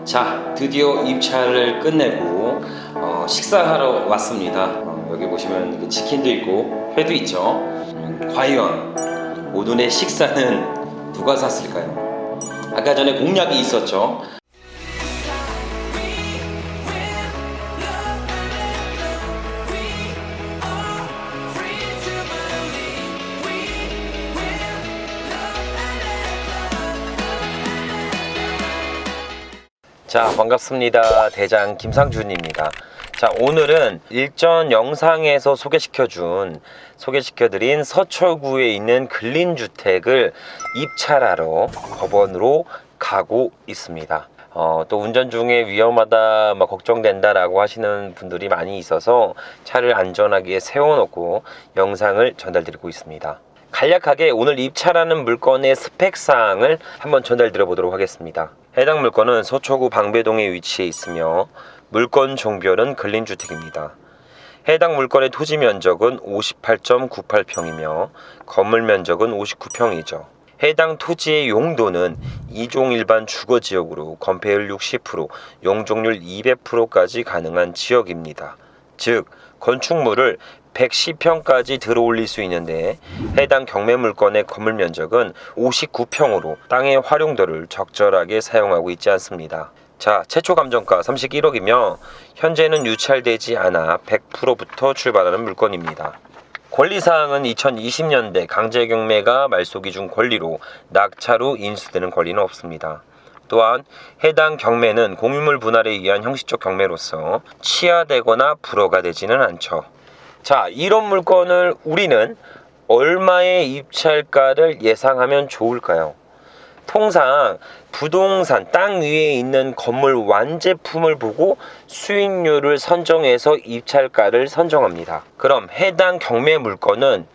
자, 드디어 입찰을 끝내고 식사하러 왔습니다. 여기 보시면 이렇게 치킨도 있고 회도 있죠. 과연 오늘의 식사는 누가 샀을까요? 아까 전에 공약이 있었죠. 자, 반갑습니다. 대장 김상준입니다. 자, 오늘은 일전 영상에서 소개시켜드린 서초구에 있는 근린주택을 입찰하러 법원으로 가고 있습니다. 또 운전 중에 위험하다, 걱정된다라고 하시는 분들이 많이 있어서 차를 안전하게 세워놓고 영상을 전달드리고 있습니다. 간략하게 오늘 입찰하는 물건의 스펙사항을 한번 전달드려 보도록 하겠습니다. 해당 물건은 서초구 방배동에 위치해 있으며 물건 종별은 근린주택입니다. 해당 물건의 토지 면적은 58.98평이며 건물 면적은 59평이죠. 해당 토지의 용도는 2종 일반 주거지역으로 건폐율 60%, 용적률 200%까지 가능한 지역입니다. 즉, 건축물을 110평까지 들어올릴 수 있는데 해당 경매 물건의 건물 면적은 59평으로 땅의 활용도를 적절하게 사용하고 있지 않습니다. 자, 최초 감정가 31억이며 현재는 유찰되지 않아 100%부터 출발하는 물건입니다. 권리사항은 2020년대 강제경매가 말소기 준 권리로 낙찰후 인수되는 권리는 없습니다. 또한 해당 경매는 공유물 분할에 의한 형식적 경매로서 취하되거나 불허가 되지는 않죠. 자, 이런 물건을 우리는 얼마의 입찰가를 예상하면 좋을까요? 통상 부동산 땅 위에 있는 건물 완제품을 보고 수익률을 선정해서 입찰가를 선정합니다. 그럼 해당 경매 물건은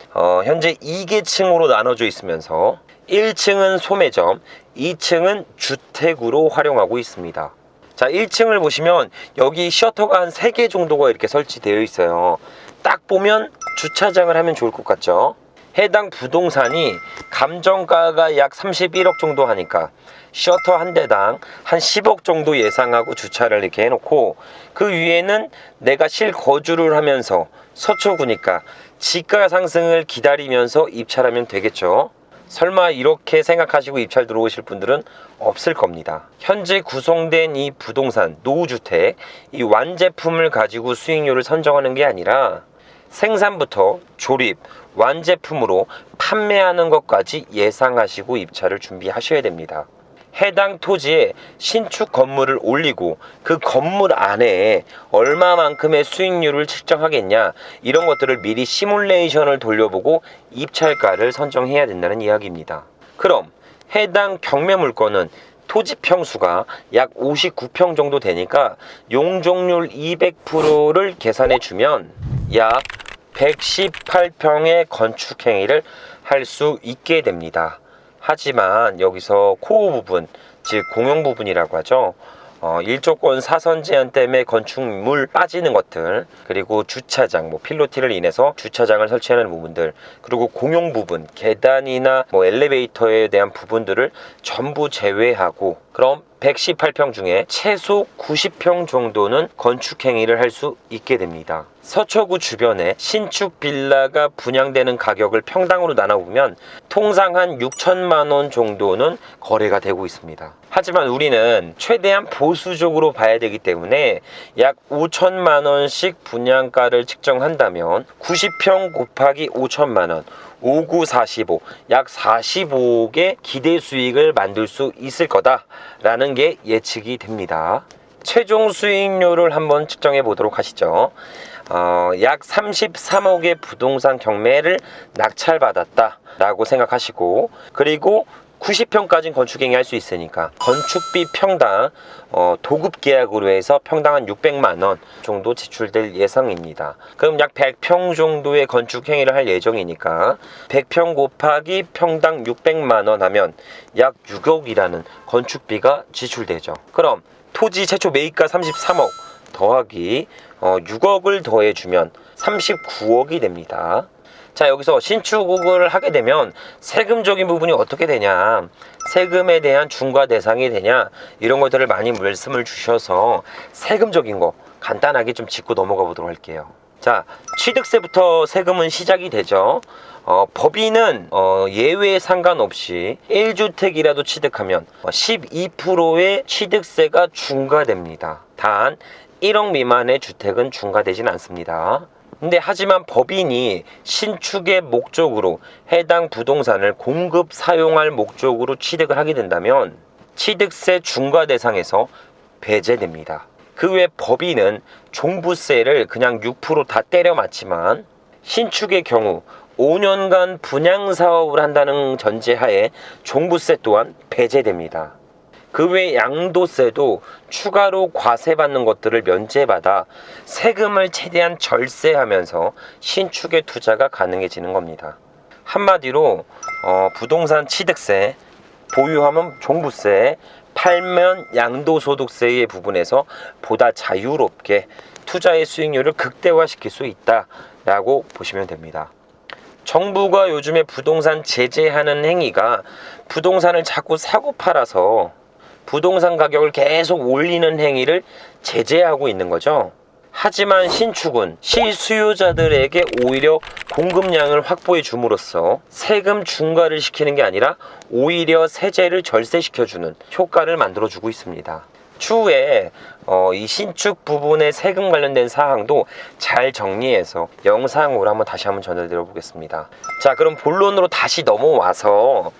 현재 2계층으로 나눠져 있으면서 1층은 소매점, 2층은 주택으로 활용하고 있습니다. 자, 1층을 보시면 여기 셔터가 한 3개 정도가 이렇게 설치되어 있어요. 딱 보면 주차장을 하면 좋을 것 같죠. 해당 부동산이 감정가가 약 31억 정도 하니까 셔터 한 대당 한 10억 정도 예상하고 주차를 이렇게 해놓고 그 위에는 내가 실거주를 하면서 서초구니까 지가 상승을 기다리면서 입찰하면 되겠죠. 설마 이렇게 생각하시고 입찰 들어오실 분들은 없을 겁니다. 현재 구성된 이 부동산, 노후주택, 이 완제품을 가지고 수익률을 선정하는 게 아니라 생산부터 조립, 완제품으로 판매하는 것까지 예상하시고 입찰을 준비하셔야 됩니다. 해당 토지에 신축 건물을 올리고 그 건물 안에 얼마만큼의 수익률을 측정하겠냐, 이런 것들을 미리 시뮬레이션을 돌려보고 입찰가를 선정해야 된다는 이야기입니다. 그럼 해당 경매 물건은 토지 평수가 약 59평 정도 되니까 용적률 200%를 계산해 주면 약 118평의 건축행위를 할 수 있게 됩니다. 하지만 여기서 코어 부분, 즉 공용 부분이라고 하죠. 일조권 사선 제한 때문에 건축물 빠지는 것들, 그리고 주차장, 필로티를 인해서 주차장을 설치하는 부분들, 그리고 공용 부분, 계단이나 엘리베이터에 대한 부분들을 전부 제외하고, 그럼 118평 중에 최소 90평 정도는 건축행위를 할 수 있게 됩니다. 서초구 주변에 신축 빌라가 분양되는 가격을 평당으로 나눠보면 통상 한 6천만 원 정도는 거래가 되고 있습니다. 하지만 우리는 최대한 보수적으로 봐야 되기 때문에 약 5천만 원씩 분양가를 측정한다면 90평 곱하기 5천만 원, 5945, 약 45억의 기대 수익을 만들 수 있을 거다라는 게 예측이 됩니다. 최종 수익률을 한번 측정해 보도록 하시죠. 약 33억의 부동산 경매를 낙찰받았다라고 생각하시고, 그리고 90평까지는 건축행위 할 수 있으니까 건축비 평당 도급 계약으로 해서 평당 한 600만 원 정도 지출될 예상입니다. 그럼 약 100평 정도의 건축행위를 할 예정이니까 100평 곱하기 평당 600만 원 하면 약 6억이라는 건축비가 지출되죠. 그럼 토지 최초 매입가 33억 더하기 6억을 더해주면 39억이 됩니다. 자, 여기서 신축을 하게 되면 세금적인 부분이 어떻게 되냐, 세금에 대한 중과 대상이 되냐, 이런 것들을 많이 말씀을 주셔서 세금적인 거 간단하게 좀 짚고 넘어가 보도록 할게요. 자, 취득세부터 세금은 시작이 되죠. 법인은 예외 상관없이 1주택이라도 취득하면 12%의 취득세가 중과됩니다. 단 1억 미만의 주택은 중과되진 않습니다. 근데 하지만 법인이 신축의 목적으로 해당 부동산을 공급 사용할 목적으로 취득을 하게 된다면 취득세 중과 대상에서 배제됩니다. 그 외 법인은 종부세를 그냥 6% 다 때려 맞지만 신축의 경우 5년간 분양 사업을 한다는 전제하에 종부세 또한 배제됩니다. 그 외 양도세도 추가로 과세받는 것들을 면제받아 세금을 최대한 절세하면서 신축의 투자가 가능해지는 겁니다. 한마디로 부동산 취득세, 보유하면 종부세, 팔면 양도소득세의 부분에서 보다 자유롭게 투자의 수익률을 극대화시킬 수 있다라고 보시면 됩니다. 정부가 요즘에 부동산 제재하는 행위가 부동산을 자꾸 사고 팔아서 부동산 가격을 계속 올리는 행위를 제재하고 있는 거죠. 하지만 신축은 실수요자들에게 오히려 공급량을 확보해 줌으로써 세금 중과를 시키는 게 아니라 오히려 세제를 절세시켜주는 효과를 만들어주고 있습니다. 추후에 이 신축 부분의 세금 관련된 사항도 잘 정리해서 영상으로 다시 한번 전해드려 보겠습니다. 자, 그럼 본론으로 다시 넘어와서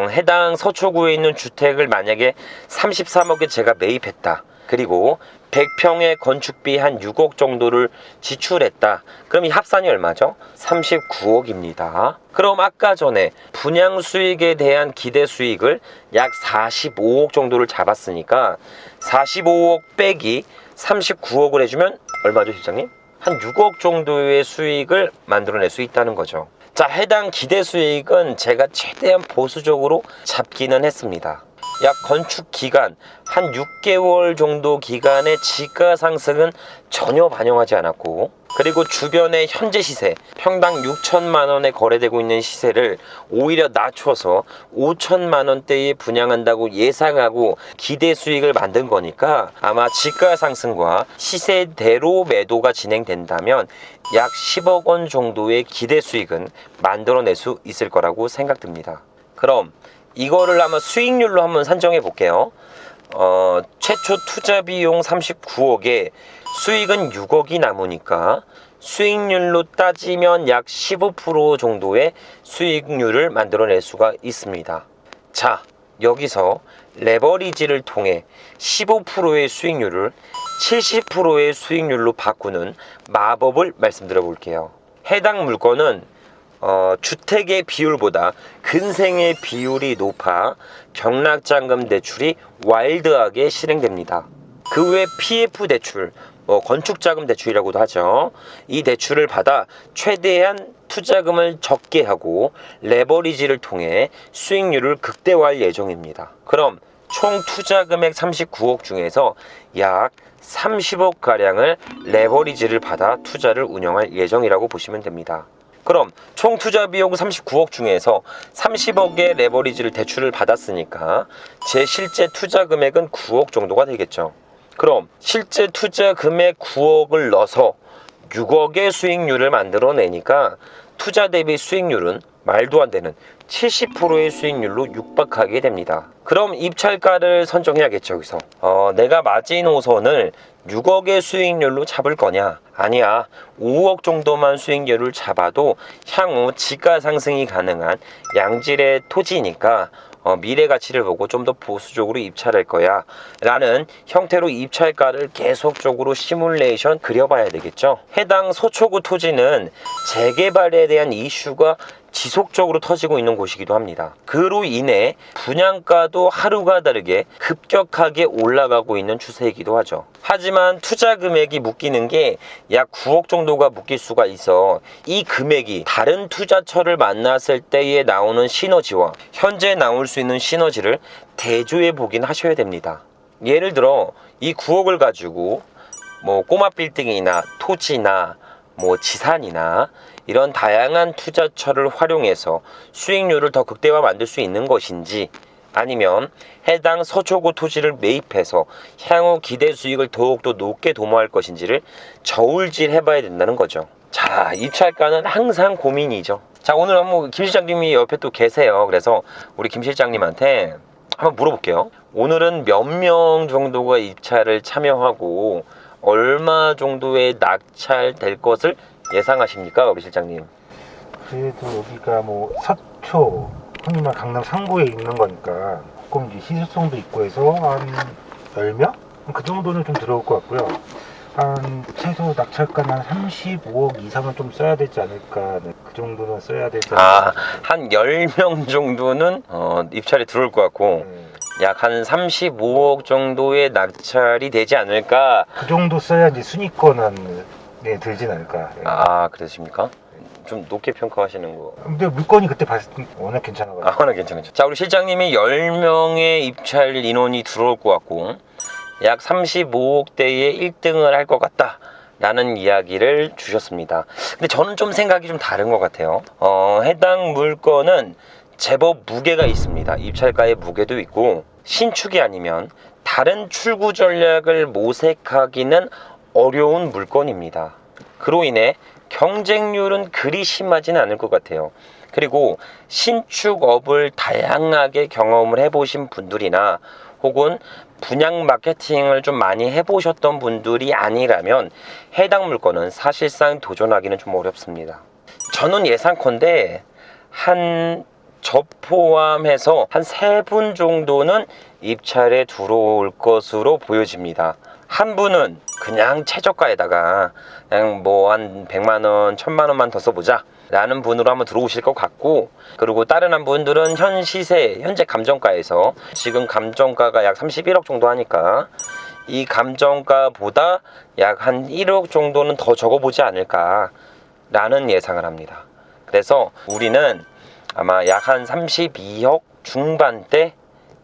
해당 서초구에 있는 주택을 만약에 33억에 제가 매입했다. 그리고 100평의 건축비 한 6억 정도를 지출했다. 그럼 이 합산이 얼마죠? 39억입니다. 그럼 아까 전에 분양 수익에 대한 기대 수익을 약 45억 정도를 잡았으니까 45억 빼기 39억을 해주면 얼마죠, 실장님? 한 6억 정도의 수익을 만들어낼 수 있다는 거죠. 자, 해당 기대 수익은 제가 최대한 보수적으로 잡기는 했습니다. 약 건축 기간 한 6개월 정도 기간의 지가 상승은 전혀 반영하지 않았고, 그리고 주변의 현재 시세 평당 6천만 원에 거래되고 있는 시세를 오히려 낮춰서 5천만 원대에 분양한다고 예상하고 기대 수익을 만든 거니까 아마 지가 상승과 시세대로 매도가 진행된다면 약 10억 원 정도의 기대 수익은 만들어낼 수 있을 거라고 생각됩니다. 그럼 이거를 아마 수익률로 한번 산정해 볼게요. 최초 투자 비용 39억에 수익은 6억이 남으니까 수익률로 따지면 약 15% 정도의 수익률을 만들어낼 수가 있습니다. 자, 여기서 레버리지를 통해 15%의 수익률을 70%의 수익률로 바꾸는 마법을 말씀드려 볼게요. 해당 물건은 주택의 비율보다 근생의 비율이 높아 경락자금 대출이 와일드하게 실행됩니다. 그 외 PF 대출, 건축자금 대출이라고도 하죠. 이 대출을 받아 최대한 투자금을 적게 하고 레버리지를 통해 수익률을 극대화할 예정입니다. 그럼 총 투자 금액 39억 중에서 약 30억 가량을 레버리지를 받아 투자를 운영할 예정이라고 보시면 됩니다. 그럼 총 투자 비용 39억 중에서 30억의 레버리지를 대출을 받았으니까 제 실제 투자 금액은 9억 정도가 되겠죠. 그럼 실제 투자 금액 9억을 넣어서 6억의 수익률을 만들어내니까 투자 대비 수익률은 말도 안 되는 70%의 수익률로 육박하게 됩니다. 그럼 입찰가를 선정해야겠죠. 여기서 내가 마지노선을 6억의 수익률로 잡을 거냐? 아니야, 5억 정도만 수익률을 잡아도 향후 지가 상승이 가능한 양질의 토지니까 미래 가치를 보고 좀 더 보수적으로 입찰할 거야 라는 형태로 입찰가를 계속적으로 시뮬레이션 그려봐야 되겠죠. 해당 서초구 토지는 재개발에 대한 이슈가 지속적으로 터지고 있는 곳이기도 합니다. 그로 인해 분양가도 하루가 다르게 급격하게 올라가고 있는 추세이기도 하죠. 하지만 투자 금액이 묶이는 게 약 9억 정도가 묶일 수가 있어 이 금액이 다른 투자처를 만났을 때에 나오는 시너지와 현재 나올 수 있는 시너지를 대조해 보긴 하셔야 됩니다. 예를 들어 이 9억을 가지고 꼬마 빌딩이나 토지나 뭐 지산이나 이런 다양한 투자처를 활용해서 수익률을 더 극대화 만들 수 있는 것인지, 아니면 해당 서초구 토지를 매입해서 향후 기대 수익을 더욱더 높게 도모할 것인지를 저울질 해봐야 된다는 거죠. 자, 입찰가는 항상 고민이죠. 자, 오늘 한번 김 실장님이 옆에 또 계세요. 그래서 우리 김 실장님한테 한번 물어볼게요. 오늘은 몇 명 정도가 입찰을 참여하고 얼마 정도의 낙찰될 것을 예상하십니까, 우리 실장님? 그래도 여기가 뭐 서초, 흔히 말 강남 상구에 있는 거니까 조금 이제 희소성도 있고 해서 한 10명? 그 정도는 좀 들어올 것 같고요. 한 최소 낙찰가는 한 35억 이상은 좀 써야 되지 않을까. 그 정도는 써야 되지 않을까. 한 10명 정도는 입찰이 들어올 것 같고 약 한 35억 정도의 낙찰이 되지 않을까. 그 정도 써야 이제 순위권에 들진 않을까. 그러십니까? 좀 높게 평가하시는 거. 근데 물건이 그때 봤을 때 워낙 괜찮아가지고. 워낙 괜찮죠. 자, 우리 실장님이 10명의 입찰 인원이 들어올 것 같고 약 35억대의 1등을 할 것 같다 라는 이야기를 주셨습니다. 근데 저는 좀 생각이 좀 다른 것 같아요. 해당 물건은 제법 무게가 있습니다. 입찰가의 무게도 있고, 신축이 아니면 다른 출구 전략을 모색하기는 어려운 물건입니다. 그로 인해 경쟁률은 그리 심하지는 않을 것 같아요. 그리고 신축업을 다양하게 경험을 해보신 분들이나 혹은 분양 마케팅을 좀 많이 해보셨던 분들이 아니라면 해당 물건은 사실상 도전하기는 좀 어렵습니다. 저는 예상컨대 저 포함해서 한 3분 정도는 입찰에 들어올 것으로 보여집니다. 한 분은 그냥 최저가에다가 그냥 뭐 한 100만원, 1000만원만 더 써보자 라는 분으로 한번 들어오실 것 같고, 그리고 다른 한 분들은 현재 감정가에서, 지금 감정가가 약 31억 정도 하니까 이 감정가보다 약 한 1억 정도는 더 적어보지 않을까 라는 예상을 합니다. 그래서 우리는 아마 약 한 32억 중반대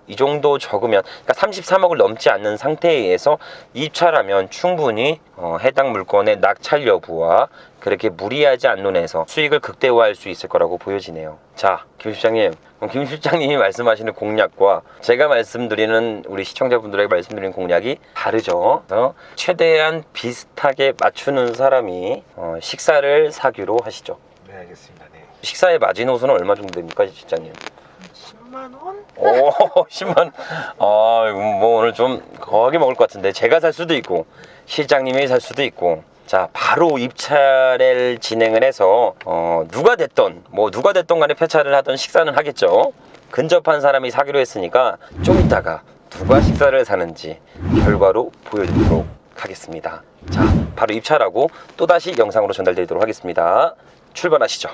이 정도 적으면, 그러니까 33억을 넘지 않는 상태에서 입찰하면 충분히 해당 물건의 낙찰 여부와 그렇게 무리하지 않는 한에서 수익을 극대화할 수 있을 거라고 보여지네요. 자, 김 실장님, 김 실장님이 말씀하시는 공략과 제가 말씀드리는, 우리 시청자분들에게 말씀드리는 공략이 다르죠. 최대한 비슷하게 맞추는 사람이 식사를 사기로 하시죠. 네, 알겠습니다. 네. 식사의 마지노선은 얼마 정도 됩니까, 실장님? 10만원? 오, 10만. 뭐 오늘 좀 거하게 먹을 것 같은데, 제가 살 수도 있고 실장님이 살 수도 있고. 자, 바로 입찰을 진행을 해서 누가 됐던 간에 폐차를 하던 식사는 하겠죠. 근접한 사람이 사기로 했으니까 좀 이따가 누가 식사를 사는지 결과로 보여드리도록 하겠습니다. 자, 바로 입찰하고 또다시 영상으로 전달드리도록 하겠습니다. 출발하시죠.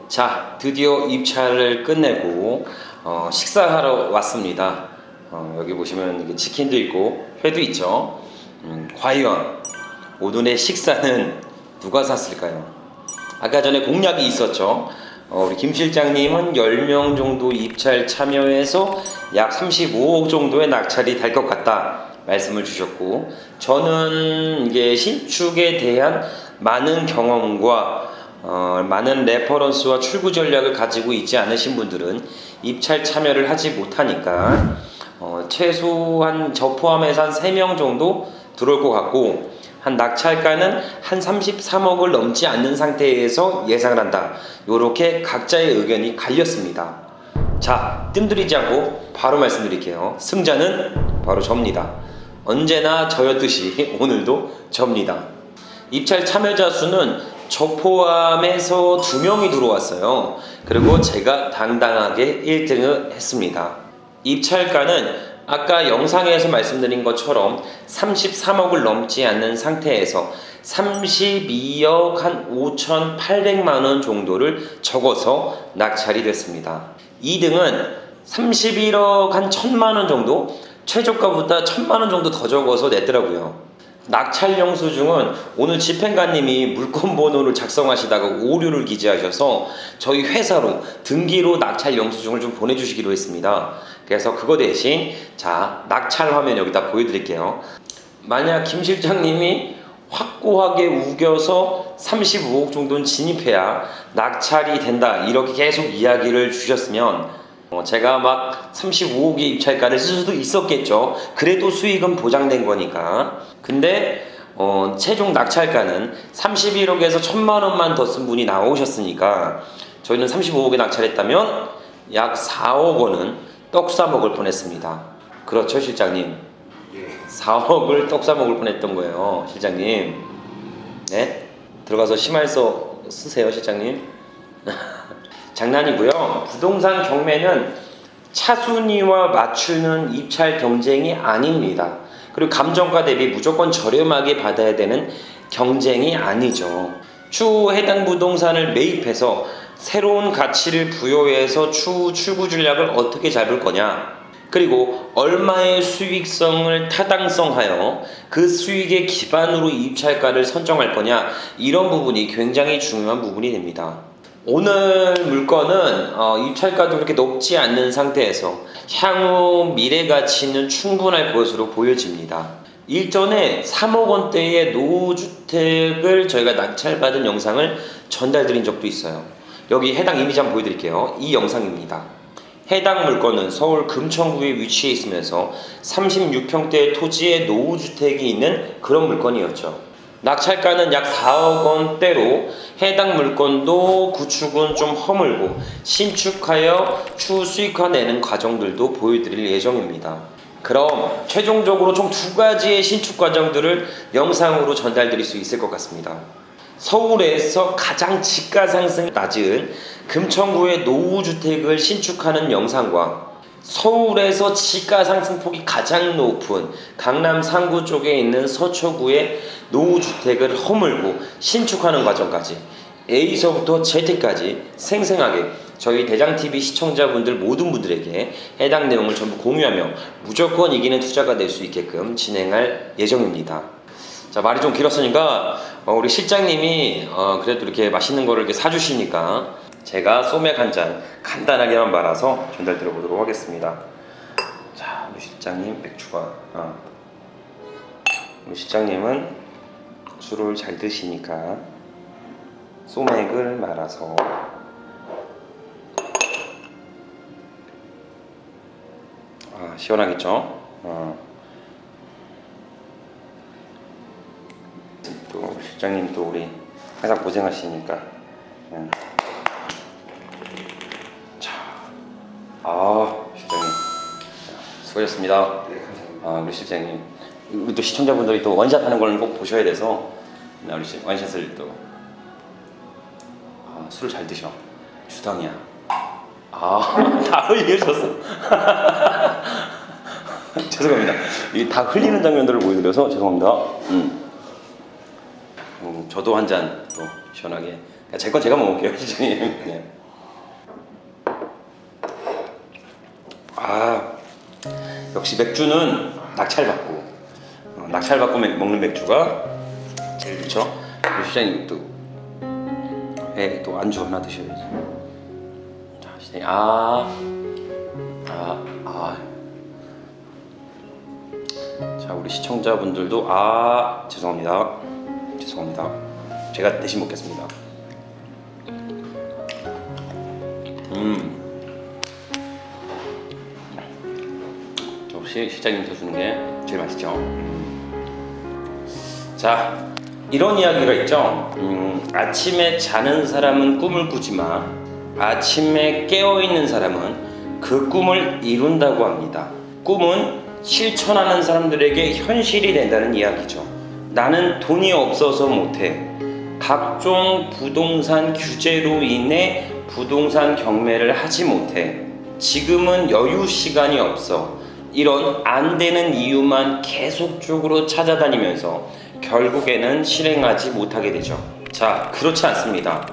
자, 드디어 입찰을 끝내고 식사하러 왔습니다. 여기 보시면 치킨도 있고 회도 있죠. 과연 오늘의 식사는 누가 샀을까요? 아까 전에 공약이 있었죠. 우리 김 실장님은 10명 정도 입찰 참여해서 약 35억 정도의 낙찰이 될 것 같다 말씀을 주셨고, 저는 이게 신축에 대한 많은 경험과 많은 레퍼런스와 출구 전략을 가지고 있지 않으신 분들은 입찰 참여를 하지 못하니까 최소한 저 포함해서 한 3명 정도 들어올 것 같고, 한 낙찰가는 한 33억을 넘지 않는 상태에서 예상을 한다. 요렇게 각자의 의견이 갈렸습니다. 자, 뜸들이지 않고 바로 말씀드릴게요. 승자는 바로 접니다. 언제나 저였듯이 오늘도 접니다. 입찰 참여자 수는 저 포함해서 2명이 들어왔어요. 그리고 제가 당당하게 1등을 했습니다. 입찰가는 아까 영상에서 말씀드린 것처럼 33억을 넘지 않는 상태에서 32억 한 5,800만원 정도를 적어서 낙찰이 됐습니다. 2등은 31억 한 1,000만원 정도, 최저가보다 1,000만원 정도 더 적어서 냈더라고요. 낙찰 영수증은 오늘 집행관님이 물건 번호를 작성하시다가 오류를 기재하셔서 저희 회사로 등기로 낙찰 영수증을 좀 보내주시기로 했습니다. 그래서 그거 대신, 자, 낙찰 화면 여기다 보여드릴게요. 만약 김 실장님이 확고하게 우겨서 35억 정도는 진입해야 낙찰이 된다, 이렇게 계속 이야기를 주셨으면 제가 막 35억의 입찰가를 쓸 수도 있었겠죠. 그래도 수익은 보장된 거니까. 근데 최종 낙찰가는 31억에서 1,000만 원만 더 쓴 분이 나오셨으니까 저희는 35억에 낙찰했다면 약 4억 원은 떡 싸먹을 뻔했습니다. 그렇죠, 실장님? 4억을 떡 싸먹을 뻔했던 거예요, 실장님. 네? 들어가서 심할서 쓰세요, 실장님. 장난이고요. 부동산 경매는 차순위와 맞추는 입찰 경쟁이 아닙니다. 그리고 감정가 대비 무조건 저렴하게 받아야 되는 경쟁이 아니죠. 추후 해당 부동산을 매입해서 새로운 가치를 부여해서 추후 출구 전략을 어떻게 잡을 거냐, 그리고 얼마의 수익성을 타당성하여 그 수익의 기반으로 입찰가를 선정할 거냐, 이런 부분이 굉장히 중요한 부분이 됩니다. 오늘 물건은 입찰가도 그렇게 높지 않는 상태에서 향후 미래 가치는 충분할 것으로 보여집니다. 일전에 3억 원대의 노후주택을 저희가 낙찰받은 영상을 전달드린 적도 있어요. 여기 해당 이미지 한번 보여드릴게요. 이 영상입니다. 해당 물건은 서울 금천구에 위치해 있으면서 36평대의 토지에 노후주택이 있는 그런 물건이었죠. 낙찰가는 약 4억 원대로 해당 물건도 구축은 좀 허물고 신축하여 추후 수익화내는 과정들도 보여드릴 예정입니다. 그럼 최종적으로 총 2가지의 신축 과정들을 영상으로 전달드릴 수 있을 것 같습니다. 서울에서 가장 지가 상승이 낮은 금천구의 노후주택을 신축하는 영상과 서울에서 지가 상승폭이 가장 높은 강남 상구 쪽에 있는 서초구의 노후주택을 허물고 신축하는 과정까지 A서부터 Z까지 생생하게 저희 대장TV 시청자분들 모든 분들에게 해당 내용을 전부 공유하며 무조건 이기는 투자가 될 수 있게끔 진행할 예정입니다. 자, 말이 좀 길었으니까 우리 실장님이 그래도 이렇게 맛있는 거를 이렇게 사주시니까 제가 소맥 한 잔 간단하게만 말아서 전달 드려보도록 하겠습니다. 자, 우리 실장님 맥주가 우리 실장님은 술을 잘 드시니까 소맥을 말아서 시원하겠죠? 또 실장님 또 우리 항상 고생하시니까 실장님 수고하셨습니다. 우리 실장님, 우리 또 시청자분들이 또 원샷 하는 걸 꼭 보셔야 돼서 우리 원샷을 또 술을 잘 드셔. 주당이야. 다 흘리셨어. 죄송합니다. 이 다 흘리는 장면들을 보여드려서 죄송합니다. 저도 한 잔 또 시원하게. 제 건 제가 먹을게요, 실장님. 네. 역시 맥주는 낙찰받고 먹는 맥주가 제일 좋죠. 시장님 또 또 안주 하나 드셔야지. 자, 시장님 자, 우리 시청자분들도 죄송합니다. 제가 대신 먹겠습니다. 역시 실장님께서 주는 게 제일 맛있죠. 자, 이런 이야기가 있죠. 아침에 자는 사람은 꿈을 꾸지만 아침에 깨어있는 사람은 그 꿈을 이룬다고 합니다. 꿈은 실천하는 사람들에게 현실이 된다는 이야기죠. 나는 돈이 없어서 못해. 각종 부동산 규제로 인해 부동산 경매를 하지 못해. 지금은 여유 시간이 없어. 이런 안 되는 이유만 계속적으로 찾아다니면서 결국에는 실행하지 못하게 되죠. 자, 그렇지 않습니다.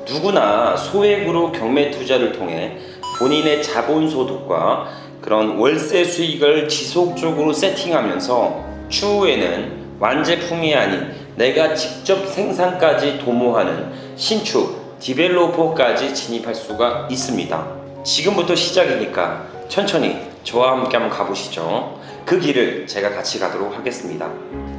누구나 소액으로 경매 투자를 통해 본인의 자본 소득과 그런 월세 수익을 지속적으로 세팅하면서 추후에는 완제품이 아닌 내가 직접 생산까지 도모하는 신축, 디벨로퍼까지 진입할 수가 있습니다. 지금부터 시작이니까 천천히 저와 함께 한번 가보시죠. 그 길을 제가 같이 가도록 하겠습니다.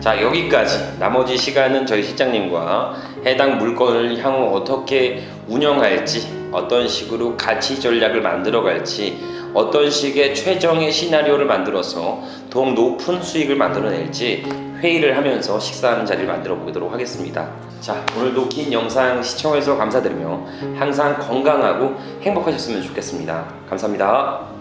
자, 여기까지. 나머지 시간은 저희 실장님과 해당 물건을 향후 어떻게 운영할지, 어떤 식으로 가치 전략을 만들어 갈지, 어떤 식의 최정의 시나리오를 만들어서 더욱 높은 수익을 만들어낼지 회의를 하면서 식사하는 자리를 만들어 보도록 하겠습니다. 자, 오늘도 긴 영상 시청해주셔서 감사드리며 항상 건강하고 행복하셨으면 좋겠습니다. 감사합니다.